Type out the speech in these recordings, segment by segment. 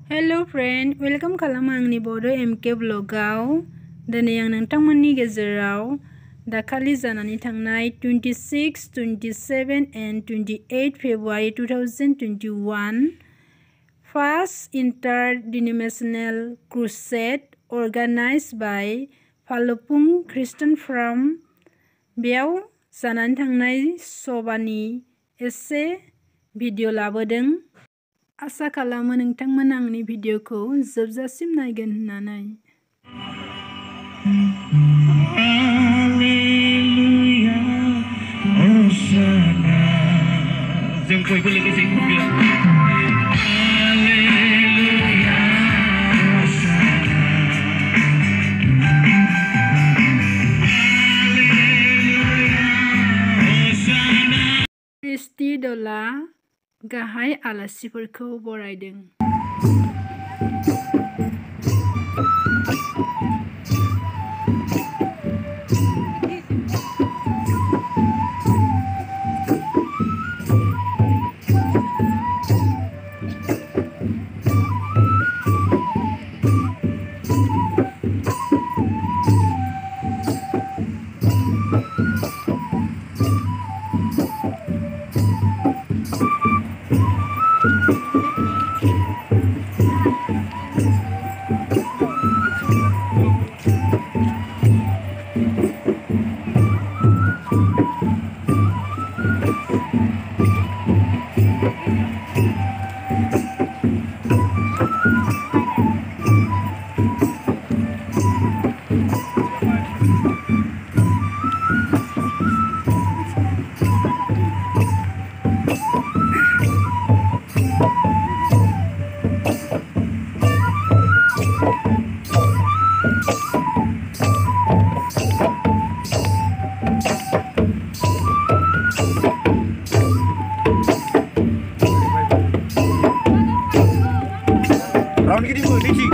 Hello friend, welcome खालामो आंनि बड' MK ब्लगाव। दिनै आं नोंथांमोननि गेजेराव दाखालि जानानै थांनाय 26, 27 and 28 February 2021 First Interdenominational Crusade organized by Falupung Christian Forum बेयाव जानानै थांनाय सभानि एसे भिडिअ लाबोदों। आसा खालामो नोंथांमोना आंनि भिडिअखौ जोबजासिम नायगोन होननानै। जों बयबो लोगोसे बुंगोन क्रिस्टि दला गाहाय आलासिफोरखौ बरायदों। Round gini bu, Diki.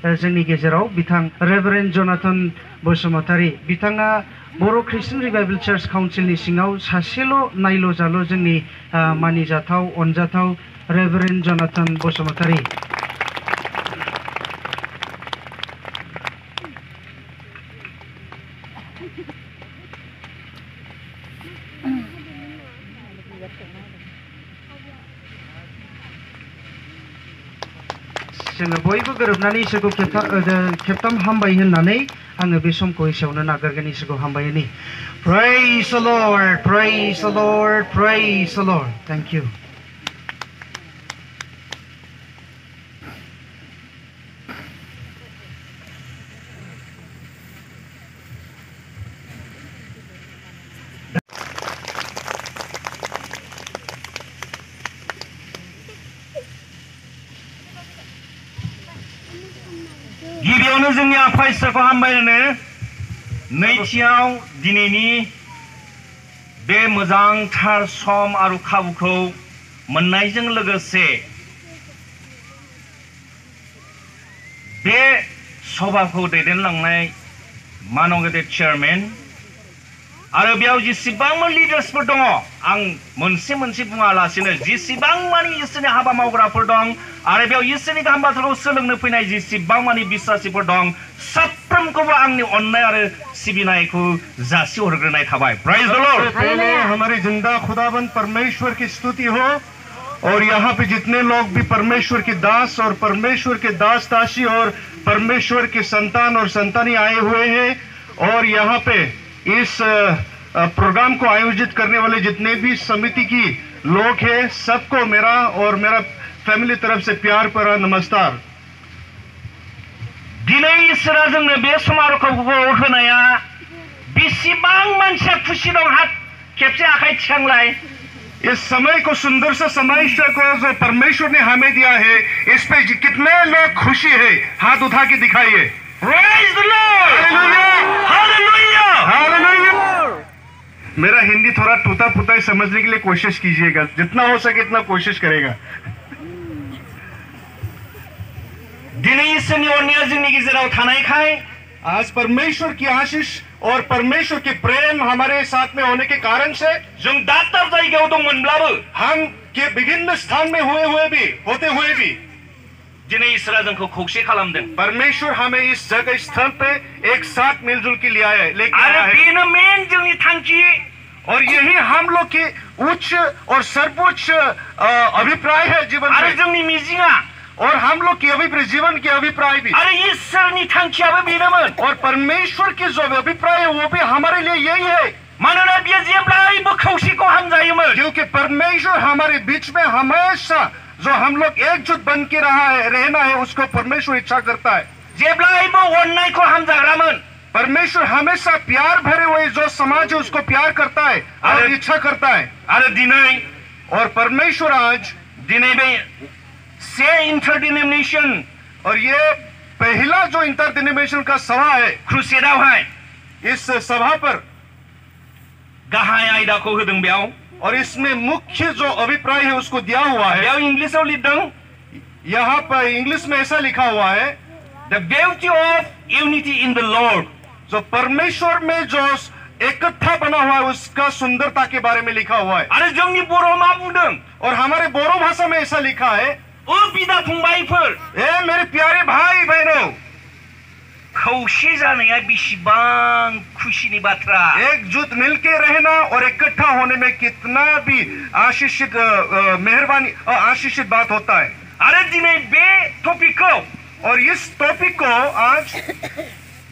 जोंनि गेजेराव बिथां रेभारेन्ड जनाथन बसुमतारी बिथाङा बर' ख्रिस्टियान रिभाइभेल चार्च काउन्सिलनि सिङाव सासेल' नायल' जाल' जोंनि मानिजाथाव अनजाथाव रेभारेन्ड जनाथन बसुमतारी जोङो बयबो गोरोबनानै इसोरखौ खेबथाम हामबाय होननानै आङो बे समखौ एसेयावनो नागारगोन इसोरखौ हामबायनि Praise the Lord, praise the Lord, praise the Lord. Thank you. गिबियावनो जोंनि आफा इसोरखौ हामबायनो नैथियाव दिनैनि बे मोजांथार सम आरो खाबुखौ मोननायजों लोगोसे बे सभाखौ दैदेनलांनाय मानगेदेर चेयारमेन आरो बेयाव जेसेबां लिडार्सफोर दङ आं मोनसे बुङालासिनो जेसेबां मानि इसोरनि हाबा मावग्राफोर दं आरो बेयाव इसोरनि गाहाम बाथ्राखौ सोलोंनो फैनाय जेसेबां मानि बिश्वासिफोर दं साफ्रोमखौबो आंनि अननाय आरो सिबिनायखौ जासिहरग्रोनाय थाबाय प्राइज द लॉर्ड पहले हमारे जिंदा खुदाबंद परमेश्वर की स्तुति हो और यहाँ पे जितने लोग भी परमेश्वर के दास और परमेश्वर के दास दासी और परमेश्वर के संतान और संतानी आए हुए हैं और यहाँ पे इस प्रोग्राम को आयोजित करने वाले जितने भी समिति की लोग हैं सबको मेरा और मेरा फैमिली तरफ से प्यार भरा नमस्कार दिनै इसोरा जोंनो बे समारोहखौ होनाया बेसेबां मानसिया खुसि दं हाथ खेबसे आखाइ थिखांलाय इस समय को सुंदर सा समय को जो परमेश्वर ने हमें दिया है इस पे कितने लोग खुशी है हाथ उठा के दिखाइए Praise the Lord! Hallelujah! Hallelujah! मेरा हिंदी थोड़ा टूटा फूटा समझने के लिए कोशिश कीजिएगा जितना हो सके इतना कोशिश करेगा दिनै इसोरनि अननाया जोंनि गेजेराव थानायखाय आज परमेश्वर की आशीष और परमेश्वर के प्रेम हमारे साथ में होने के कारण से जों दाब जायगायाव दंमोनब्लाबो हम के विभिन्न स्थान में होते हुए भी दिनै इसोरा जोंखौ खौसे खालामदों परमेश्वर हमें इस जगह स्थल पे एक साथ मिलजुल के लिए आया है आरो बेनो मेन जोंनि थांखि और यही हम लोग की उच्च और सर्वोच्च अभिप्राय है जीवन आरो जोंनि मिजिंआ और हम लोग की जीवन के अभिप्राय भी आरो इसोरनि थांखियाबो बेनोमोन और परमेश्वर की जो अभिप्राय है वो भी हमारे लिए यही है मानोना बियो जेब्लायबो खौसेखौ हामजायोमोन क्योंकि परमेश्वर हमारे बीच में हमेशा जो हम लोग एकजुट बन के रहना है उसको परमेश्वर इच्छा करता है जेब्लायबो अननायखौ हामजाग्रामोन परमेश्वर हमेशा प्यार भरे हुए जो समाज है उसको प्यार करता है और इच्छा करता है आरो दिनै और परमेश्वर आज दिनै बे से इंटरडिनोमिनेशन और ये पहला जो इंटरडिनोमिनेशन का सभा है क्रुसेडावहाय इस सभा पर गाहाय आयदाखौ होदों बेयाव और इसमें मुख्य जो अभिप्राय है उसको दिया हुआ है बेयाव इंग्लिशआव लिरदों यहाँ पर इंग्लिश में ऐसा लिखा हुआ है the beauty of unity in the Lord जो परमेश्वर में जो इकट्ठा बना हुआ है उसका सुंदरता के बारे में लिखा हुआ है आरो जोंनि बर'आव मा बुंदों और हमारे बोरो भाषा में ऐसा लिखा है ओ बिदा फंबायफोर मेरे प्यारे भाई बहनों खौसे जानाया बेसेबां खुशिनि बाथ्रा एकजुट मिलके रहना और इकट्ठा होने में कितना भी आशीषित मेहरबानी और आशीषित बात होता है आरो दिनै बे टपिकखौ और इस टॉपिक को आज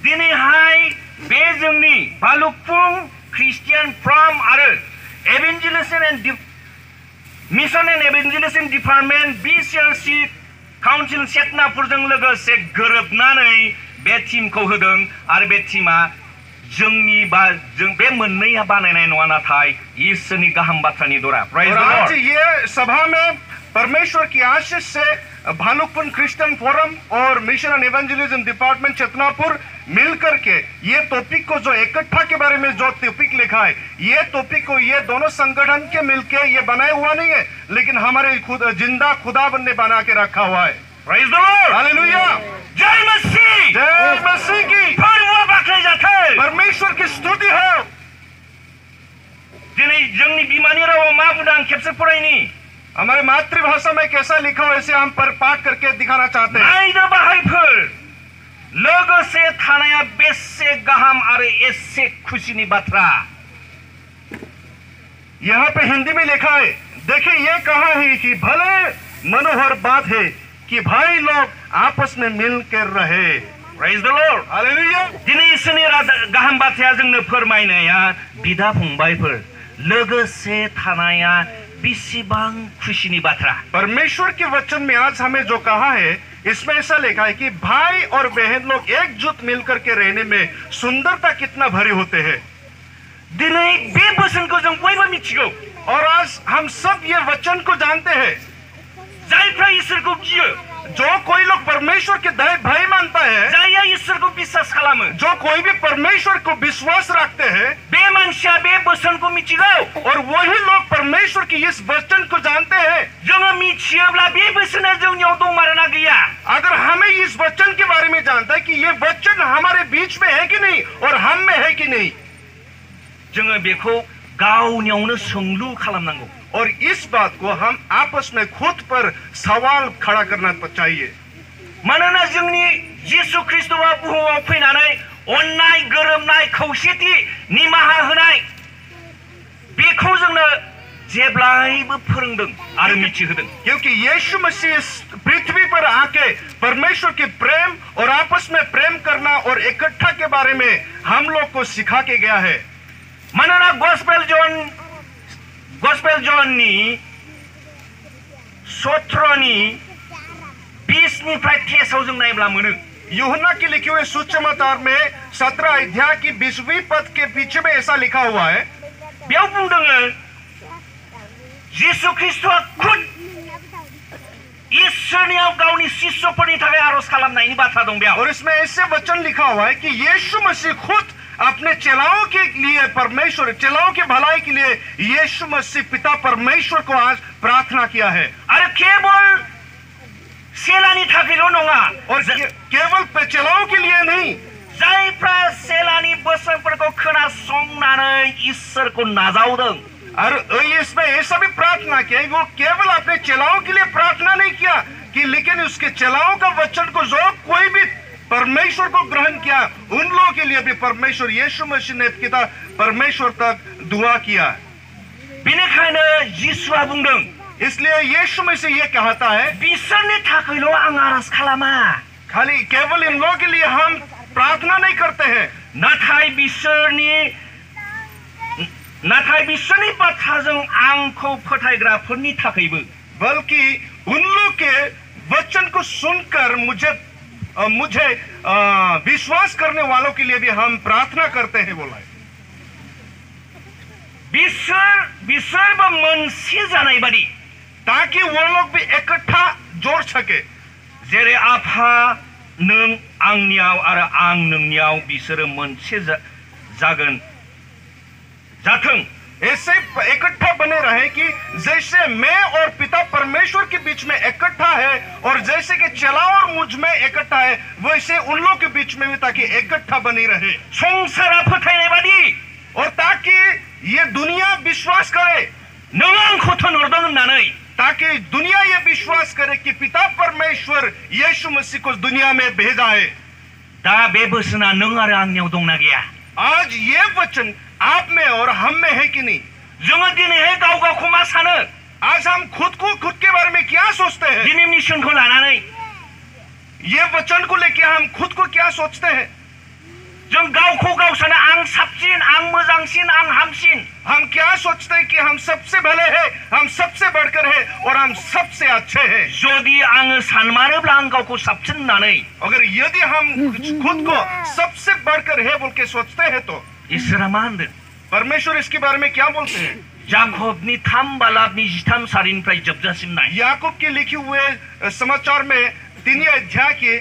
दिनैहाय बे जोंनि भालुकपुं क्रिस्टियान फार्म आरो evangelism and mission and evangelism department BCRC council सेटनापुरजों लोगोसे गोरोबनानै बे टीमखौ होदों आरो बे टीमा जोंनि जों बे मोननैया बानायनाय नङा नाथाय इसोरनि गाहाम बाथ्रानि द्वारा प्राइज द लॉर्ड ये सभा में परमेश्वर की आशीष से भालुकपुर क्रिश्चियन फोरम और मिशन एंड इवेंजलिज्म डिपार्टमेंट चेतनापुर मिलकर के ये टॉपिक को जो इकट्ठा के बारे में जो टॉपिक लिखा है ये टॉपिक को ये दोनों संगठन के मिलके ये बनाया हुआ नहीं है लेकिन हमारे जिंदा खुदाबंद ने बना के रखा हुआ है प्राइज द लॉर्ड हालेलुया जय मसीह से फरायनि हमारे मातृभाषा में कैसा लिखा हो ऐसे हम पर पाठ करके दिखाना चाहते हैं। नायदो बाहायफोर लोगोसे थानाया बेसे गाहाम आरो एसे खुशिनि बाथ्रा। यहाँ पे हिंदी में लिखा है, देखिए ये कहा है कि भले मनोहर बात है कि भाई लोग आपस में मिलकर रहे। Praise the Lord. हालेलुया। दिनै इसोरनि गाहाम बाथ्राया जोंनो फोरमायनाया बिदा फंबायफोर लोगोसे थानाया बेसेबां खुशिनि बाथ्रा। परमेश्वर के वचन में आज हमें जो कहा है इसमें ऐसा लिखा है कि भाई और बहन लोग एकजुट मिलकर के रहने में सुंदरता कितना भरे होते हैं। दिनै बे बोसोनखौ जों बयबो मिथिगौ। और आज हम सब ये वचन को जानते हैं। जायफ्रा इसोरखौ गियो, जो कोई लोग परमेश्वर के भय मानता है, जायया इसोरखौ बिश्वास खालामो, जो कोई भी परमेश्वर को विश्वास रखते हैं, बे मानसिया बे बोसोनखौ मिथिगौ। और वही लोग परमेश्वर की इस वचन को जानते हैं। जोङो मिथियोब्ला बे बोसोना जोंनियाव दंमारोना गैया। अगर हमें इस वचन के बारे में जानता है कि ये वचन हमारे बीच में है कि नहीं और हम में है कि नहीं, जोङो बेखौ गावनियावनो सोंलु खालामनांगौ। और इस बात को हम आपस में खुद पर सवाल खड़ा करना चाहिए। मानोना जोंनि यीशु ख्रीष्टआ बुहुमाव फैनानै अननाय, गोरोबनाय, खौसेथि, निमाहा होनाय बेखौ जोंनो जेब्लायबो फोरोंदों आरो मिथिहोदों। क्योंकि यीशु मसीह इस पृथ्वी पर आके परमेश्वर के प्रेम और आपस में प्रेम करना और इकट्ठा के बारे में हम लोग को सिखा के गया है। मानोना गॉस्पेल जॉननि 17:20 तेसाव जों नायब्ला मोनो। यूहन्ना की लिखे हुए सुसमाचार में 17 अध्याय की 20वीं पद के पीछे में ऐसा लिखा हुआ है। बेयाव बुंदों यीशु ख्रीष्टआ खुद इसोरनियाव गावनि शिष्यफोरनि थाखाय आरज खालामनायनि बाथ्रा दं बेयाव। और इसमें ऐसे वचन लिखा हुआ है कि यीशु मसीह खुद अपने चेलाओं के लिए परमेश्वर, चेलाओं की भलाई के लिए यीशु मसीह पिता परमेश्वर को आज प्रार्थना किया है। अरे केवल सेलानि थाखायल' नङा, और केवल चेलाओं के लिए नहीं, जायफ्रा सेलानि बोसोनफोरखौ खोनासंनानै इसोरखौ नाजावदों। और इसमें ऐसा भी प्रार्थना किया, वो केवल अपने चेलाओं के लिए प्रार्थना नहीं किया कि लेकिन उसके चेलाओं का वचन को जो कोई भी परमेश्वर को ग्रहण किया उन लोगों के लिए भी परमेश्वर यीशु मसीह ने पिता परमेश्वर तक दुआ किया। बेनिखायनो यीशुआ बुंदों, इसलिए यीशु मसीह ये कहता है बिसोरनि थाखायल' आं आरज खालामा, खाली केवल इन लोगों के लिए हम प्रार्थना नहीं करते हैं, नाथाय बिसोरनि बाथ्राजों आंखौ फोथायग्राफोरनि थाखायबो, बल्कि उन लोग के वचन को सुनकर मुझे विश्वास करने वालों के लिए भी हम प्रार्थना करते हैं बोला है। बिसोरबो मोनसे जानाय बादि, ताकि वो लोग भी इकट्ठा जोड़ सके। जेरै आफा नों आंनियाव आरो आं नोंनियाव बिसोरो मोनसे जाथों, ऐसे इकट्ठा बने रहे कि जैसे मैं और पिता परमेश्वर के बीच में इकट्ठा है और जैसे कि चला और मुझ में इकट्ठा है, वैसे उन लोगों के बीच में भी ताकि इकट्ठा बनी रहे। संसारा फोथायनाय बादि, और ताकि ये दुनिया विश्वास करे नों आंखौ थिनहरदों होननानै, ताकि दुनिया ये विश्वास करे कि पिता परमेश्वर यीशु मसीह को दुनिया में भेजा है। दा बे बोसोना नों आरो आंनियाव दंना गैया? आज ये वचन आप में और हम में है कि नहीं? जोङो दिनैहाय गाव गावखौ मा सानो? आज हम खुद के बारे में क्या सोचते हैं? दिनै मिशनखौ लानानै ये वचन को लेके हम खुद को क्या सोचते हैं? जों गावखौ गाव सानो आं साबसिन, आं मोजांसिन, आं हामसिन। हम क्या सोचते हैं कि हम सबसे भले हैं, हम सबसे बढ़कर हैं और हम सबसे अच्छे हैं। जुदि आङो सानमारोब्ला आं गावखौ साबसिन होननानै, अगर यदि हम खुद को सबसे बढ़कर है बोल के सोचते हैं तो इसोरा मा होनदों? परमेश्वर इसके बारे में क्या बोलते हैं? याकूबनि 3:23 जोबजासिम नाय। याकूब के लिखे हुए समाचार में 3 अध्याय के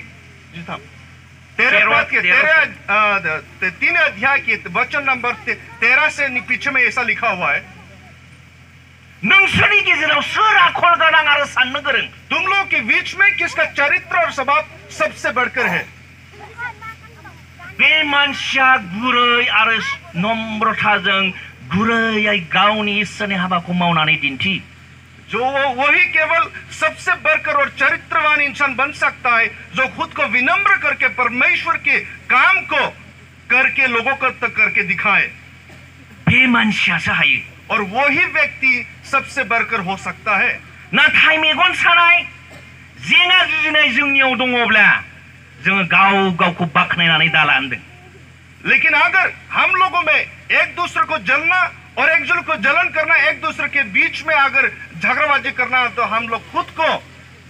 3 अध्याय के वचन नंबर 13 से पीछे में ऐसा लिखा हुआ है, नोंसोरनि गेजेराव सोर आखल गोनां आरो साननो गोरों? तुम लोग के बीच में किसका चरित्र और स्वभाव सबसे बढ़कर है? बे मानसिया गुरै आरो नम्रताजों गुरैयै गावनि इसोरनि हाबाखौ मावनानै दिन्थि। जो वही केवल सबसे बढ़कर और चरित्रवान इंसान बन सकता है जो खुद को विनम्र करके परमेश्वर के काम को करके लोगों को तक करके दिखाए। बे मानसियासो हायो। और वही व्यक्ति सबसे बढ़कर हो सकता है। नाथाय मेगन सानाय जेंना जुजिनाय जोंनियाव दङब्ला जोङो गाव गावखौ बाख्नायनानै दाला होनदों। लेकिन अगर हम लोगों में एक दूसरे को जलना और एक दूसरे को जलन करना, एक दूसरे के बीच में अगर झगड़ाबाजी करना, तो हम लोग खुद को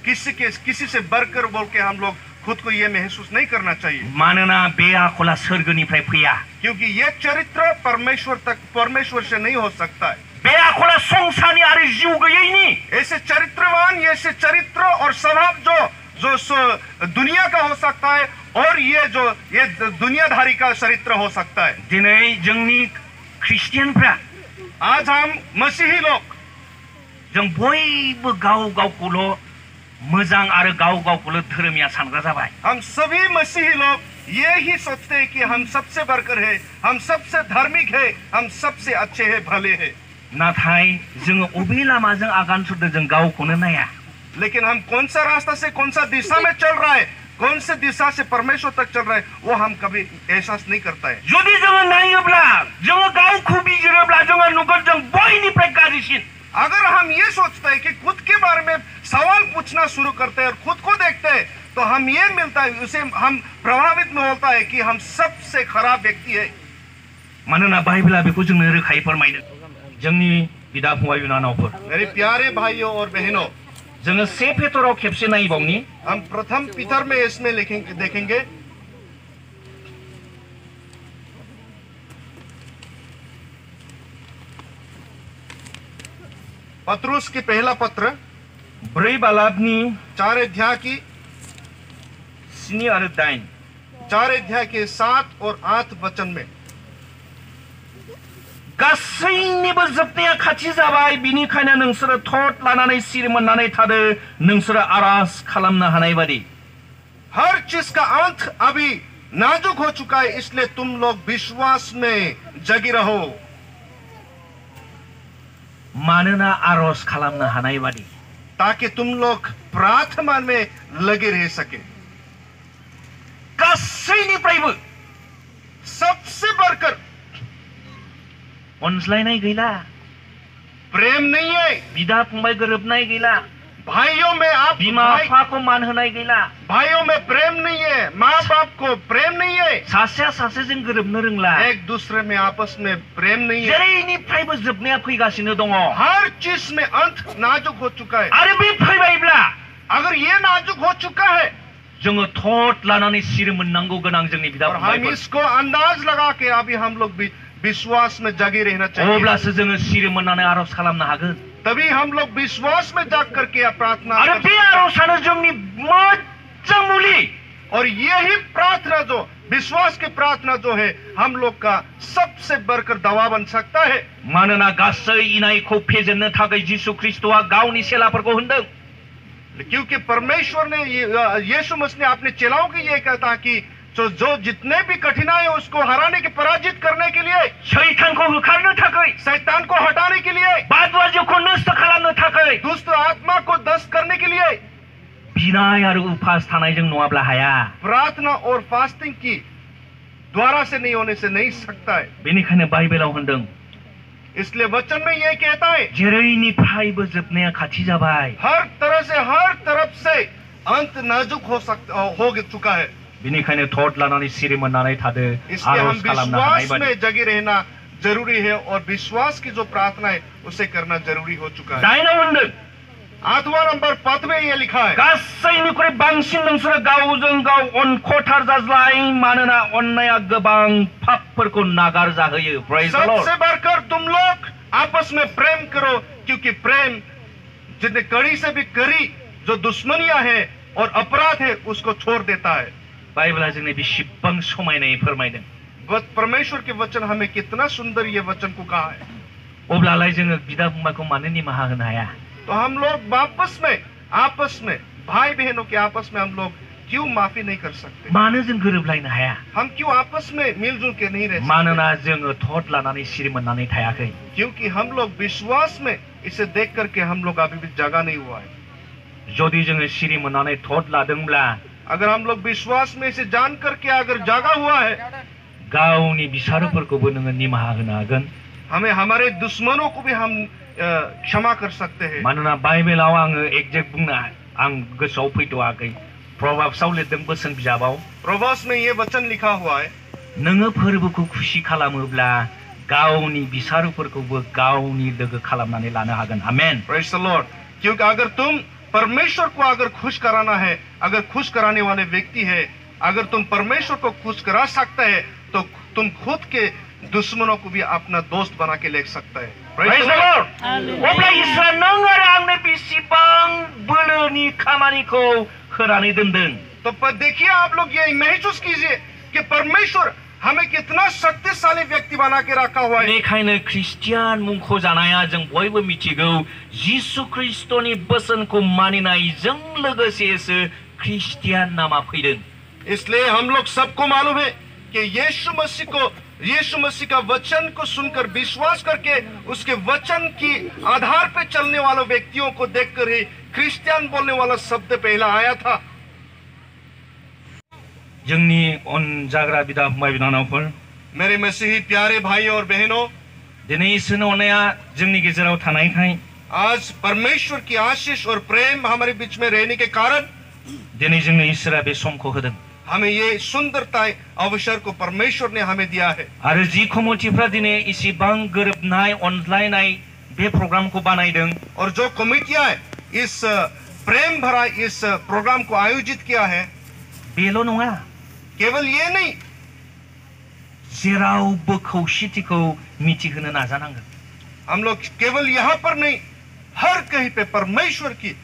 किसी से बढ़कर बोल के हम लोग खुद को ये महसूस नहीं करना चाहिए। मानोना बे आखला सोरगोनिफ्राय फैया। क्योंकि ये चरित्र परमेश्वर से नहीं हो सकता है। बे आखला संसारनि आरो जिउ गैयैनि। ऐसे चरित्रवान, ऐसे चरित्र और स्वभाव जो दुनिया का हो सकता है और ये दुनियाधारी का चरित्र हो सकता है। दिनै जोंनि ख्रिस्टियानफ्रा, आज हम मसीही लोग, जों बयबो गाव गावखौल' मोजां आरो गाव गावखौल' धोरोमिया सानग्रा जाबाय। हम सभी मसीही लोग ये ही सोचते हैं कि हम सबसे बढ़कर है, हम सबसे धार्मिक है, हम सबसे अच्छे हैं, भले हैं। नाथाय जोङो अबे लामाजों आगान सुरदों जों गावखौनो नाया। लेकिन हम कौन सा रास्ता से कौन सा दिशा में चल रहा है, कौन से दिशा से परमेश्वर तक चल रहा है, वो हम कभी एहसास नहीं करता है। जुदि जोङो नायोब्ला, जोङो गावखौ बिजिरोब्ला जोङो नुगोन जों बयनिफ्राय गाज्रिसिन। अगर हम ये सोचते हैं कि खुद के बारे में सवाल पूछना शुरू करते हैं और खुद को देखते हैं, तो हम ये मिलता है, उसे हम प्रभावित में होता है कि हम सबसे खराब व्यक्ति है। मानोना बाइबेला बेखौ जोंनो रोखायै फोरमायदों। जोंनि बिदा फंबाय बिनानावफोर, मेरे प्यारे भाइयों और बहनों, जोङो 1 पेट्रआव खेबसे नायबावनि। हम प्रथम पीतर में इसमें देखेंगे। पत्रुस की पहला पत्र 4 बालाबनि 4 अध्याय की 7 आरो 8। 4 अध्याय के 7 और 8 वचन में गासैनिबो जोबनाया खाथि जाबाय, बिनिखायनो नोंसोरो थट लानानै सिरि मोननानै थादो, नोंसोरो आरज खालामनो हानाय बादि। हर चीज का अंत अभी नाजुक हो चुका है, इसलिए तुम लोग विश्वास में जगी रहो। मानोना आरज खालामनो हानाय बादि, ताकि तुम लोग प्रार्थना में लगे रह सके। गासैनिफ्रायबो सबसे बढ़कर अनज्लायनाय गैला, प्रेम नहीं है। बिदा फंबाय गोरोबनाय गैला, भाइयों में आप बिमा बिफाखौ मान होनाय गैला, भाइयों में प्रेम नहीं है, माँ बाप को प्रेम नहीं है, सासेया सासेजों गोरोबनो रोंला, एक दूसरे में आपस में प्रेम नहीं है। जेरैनिफ्रायबो जोबनाया फैगासिनो दङ। हर चीज में अंत नाजुक हो चुका है। आरो बे फैबायब्ला, अगर ये नाजुक हो चुका है, जोङो थट लानानै सिरि मोननांगौ गोनां जोंनि बिदा और हम फंबायफोर। इसको अंदाज लगा के अभी हम लोग भी विश्वास में जगे रहना चाहिए। अब्लासो जोङो सिरि मोननानै आरज खालामनो हागोन। तभी हम लोग विश्वास में जाग करके प्रार्थना आरो कर बे आरजआनो जोंनि मोजां मुलि। और यही प्रार्थना जो विश्वास की प्रार्थना जो है, हम लोग का सबसे बढ़कर दवा बन सकता है। मानोना गासै इनायखौ फेजेननो थाखाय जिसु ख्रिस्टआ गावनि चेलाफोरखौ होनदों। क्योंकि परमेश्वर ने यीशु मसीह ने अपने चेलाओं के ये कहता कि जो जितने भी कठिनाई है उसको हराने के, पराजित करने के लिए, शैतानखौ होखारनो थाखाय, शैतान को हटाने के लिए, बादबाजिखौ नष्ट खालामनो थाखाय, दुष्ट आत्मा को दस्त करने के लिए बिनाय आरो उपास थानायजों नङाब्ला हाया। प्रार्थना और फास्टिंग की द्वारा से नहीं होने से नहीं सकता है। बेनिखायनो बाइबेलाव होनदों, इसलिए वचन में ये कहता है, जेरैनिफ्रायबो जोबनाया खाथि जाबाय, हर तरफ से अंत नाजुक हो चुका है। बेनिखायनो थट लानानै सिरि मोननानै थादो, इसलिए हम आरज खालामनो हानाय विश्वास बादि। में जगे रहना जरूरी है और विश्वास की जो प्रार्थना है उसे करना जरूरी हो चुका है। 9 होनदों, 8वां नंबर पद में ये लिखा है, गासैनिख्रुइ बांसिन नोंसोरो गावजों गाव अनख'थार जाज्लाय, मानोना अननाया गोबां पापफोरखौ नागार जाहोयो। Praise the Lord। सबसे बढ़कर तुम लोग आपस में प्रेम करो, क्योंकि प्रेम जितने कड़ी से भी कड़ी जो दुश्मनियां है और अपराध है उसको छोड़ देता है। बाइबेला जोंनो बेसेबां समायनायै फोरमायदों। परमेश्वर के वचन हमें कितना सुंदर ये वचन को कहा है। अब्लालाय जोङो बिदा फंबायखौ मानो निमाहा होनो हाया? तो हम लोग आपस में भाई बहनों के आपस में हम लोग क्यों माफी नहीं कर सकते? मानो जों गोरोबलायनो हाया? हम क्यों आपस में मिलजुल के नहीं रह सकते? मानोना जोङो थट लानानै सिरि मोननानै थायाखै। क्योंकि हम लोग विश्वास में इसे देख करके हम लोग अभी भी जागा नहीं हुआ है। जुदि जोङो सिरि मोननानै थट लादोंब्ला अगर हम लोग विश्वास में इसे जान करके अगर जागा हुआ है, गावनि बिसारोफोरखौबो नोङो निमाहा होनो हागोन। हमें हमारे दुश्मनों को भी हम क्षमा कर सकते हैं। मानोना बाइबेलाव आङो एक्जेक्ट बुंनो आं गोसोआव फैथ'वाखै। प्रभाबसाव लिरदों बोसोन बिजाबाव, प्रोवर्ब्स में ये वचन लिखा हुआ है, नोङो फोरबोखौ खुसि खालामोब्ला गावनि बिसारोफोरखौबो गावनि लोगो खालामनानै लानो हागोन। आमेन। Praise the Lord. क्योंकि अगर तुम परमेश्वर को अगर खुश कराना है, अगर खुश कराने वाले व्यक्ति है, अगर तुम परमेश्वर को खुश करा सकते हैं, तो तुम खुद के दुश्मनों को भी अपना दोस्त बना के ले सकता है। Praise the Lord. अब्ला इसोरा नों आरो आंनो बेसेबां बोलोनि खामानिखौ होनानै दोनदों। तो देखिए आप लोग ये महसूस कीजिए कि परमेश्वर हमें कितना शक्तिशाली व्यक्ति बना के रखा हुआ है। बेनिखायनो ख्रिस्टियान मुंखौ जानाया जों बयबो मिथिगौ, जिसु ख्रिस्टनि बोसोनखौ मानिनायजों लोगोसेसो ख्रिस्टियान नामा फैदों। इसलिए हम लोग सबको मालूम है कि यीशु मसीह का वचन को सुनकर विश्वास करके उसके वचन की आधार पे चलने वाले व्यक्तियों को देखकर ही क्रिश्चियन बोलने वाला शब्द पहला आया था। जोंनि अनजाग्रा बिदा फंबाय बिनानावफोर, मेरे मसीही प्यारे भाई और बहनों, दिनै इसोरनि अननाया जोंनि गेजेराव थानायखाय, आज परमेश्वर की आशीष और प्रेम हमारे बीच में रहने के कारण दिनै जोंनो इसोरा बे समखौ होदों। हमें ये सुंदरता अवसर को परमेश्वर ने हमें दिया है। आरो जि कमिटिफ्रा दिनै इसेबां गोरोबनाय अनज्लायनाय बे प्रग्रामखौ बानायदों, और जो कमिटियां इस प्रेम भरा इस प्रोग्राम को आयोजित किया है, बेल' नङा, केवल ये नहीं, जेरावबो खौसेथिखौ मिथिहोनो नाजानांगोन। हम लोग केवल यहाँ पर नहीं, हर कहीं पे परमेश्वर की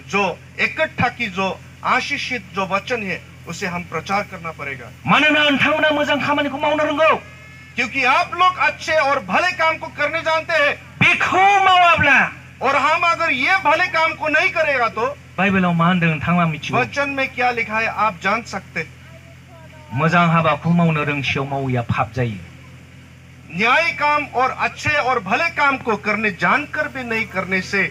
जो इकट्ठा की जो आशीषित जो वचन है उसे हम प्रचार करना पड़ेगा। मानोना नोंथांमोना मोजां खामानिखौ मावनो रोंगौ, क्योंकि आप लोग अच्छे और भले काम को करने जानते हैं। बेखौ मावाब्ला, और हम अगर ये भले काम को नहीं करेगा तो बाइबेलाव मा होनदों नोंथाङा मिथिगौ? वचन में क्या लिखा है आप जान सकते। मोजां हाबाखौ मावनो रोंसेयाव मावैया पाप जायो। न्याय काम और अच्छे और भले काम को करने जानकर भी नहीं करने से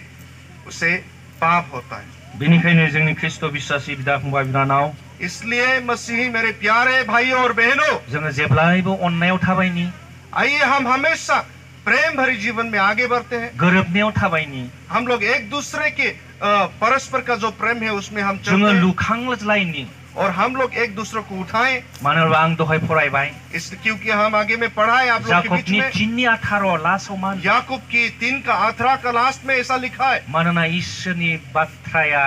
उसे पाप होता है। बेनिखायनो जोंनि ख्रिस्ट बिश्वासी बिदा फंबाय बिनानाव, इसलिए मसीही मेरे प्यारे भाइयों और बहनों, जोङो जेब्लायबो अननायाव थाबायनि, आइए हम हमेशा प्रेम भरे जीवन में आगे बढ़ते हैं। गोरोबनायाव थाबायनि, हम लोग एक दूसरे के परस्पर का जो प्रेम है उसमें हम जोङो चलते हैं, लुखांलायनि। और हम लोग एक दूसरे को उठाएं। मानो होनबा आं दहाय फरायबाय, क्योंकि हम आगे में पढ़ाए आप लोग के बीच जाकबनि में, 3:18 लास्टआव मा, याकूब की 3 का 18 का लास्ट में ऐसा लिखा है, मानोना इसोरनि बाथ्राया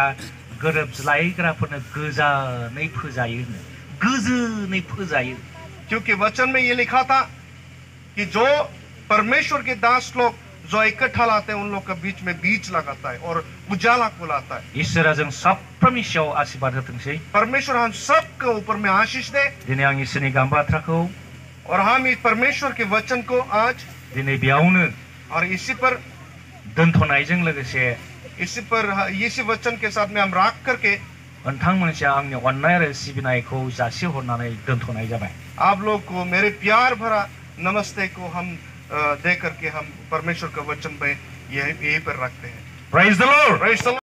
गोरोबज्लायग्राफोरनो गोजानै फोजायो, गोजोनै फोजायो। क्योंकि वचन में ये लिखा था कि जो परमेश्वर के दास लोग जो इकट्ठा लाते हैं उन लोग के बीच में बीज लगाता है और उजाला को लाता है। इसोरा जों साफ्रोमनि सायाव आशीर्वाद होथोंसै। परमेश्वर हम सबके ऊपर में आशीष दे। दिनै आं इसोरनि गाहाम बाथ्राखौ, और हम इस परमेश्वर के वचन को आज दिनै बेयावनो और इसी पर दोनथ'नायजों लोगोसे इसी वचन के साथ में हम राख करके नोंथांमोनसिम आंनि अननाय आरो सिबिनायखौ जासिहरनानै दोनथ'नाय जाबाय। आप लोग को मेरे प्यार भरा नमस्ते को हम दे करके हम परमेश्वर का वचन में यही पर रखते हैं। Praise the Lord. Praise the Lord.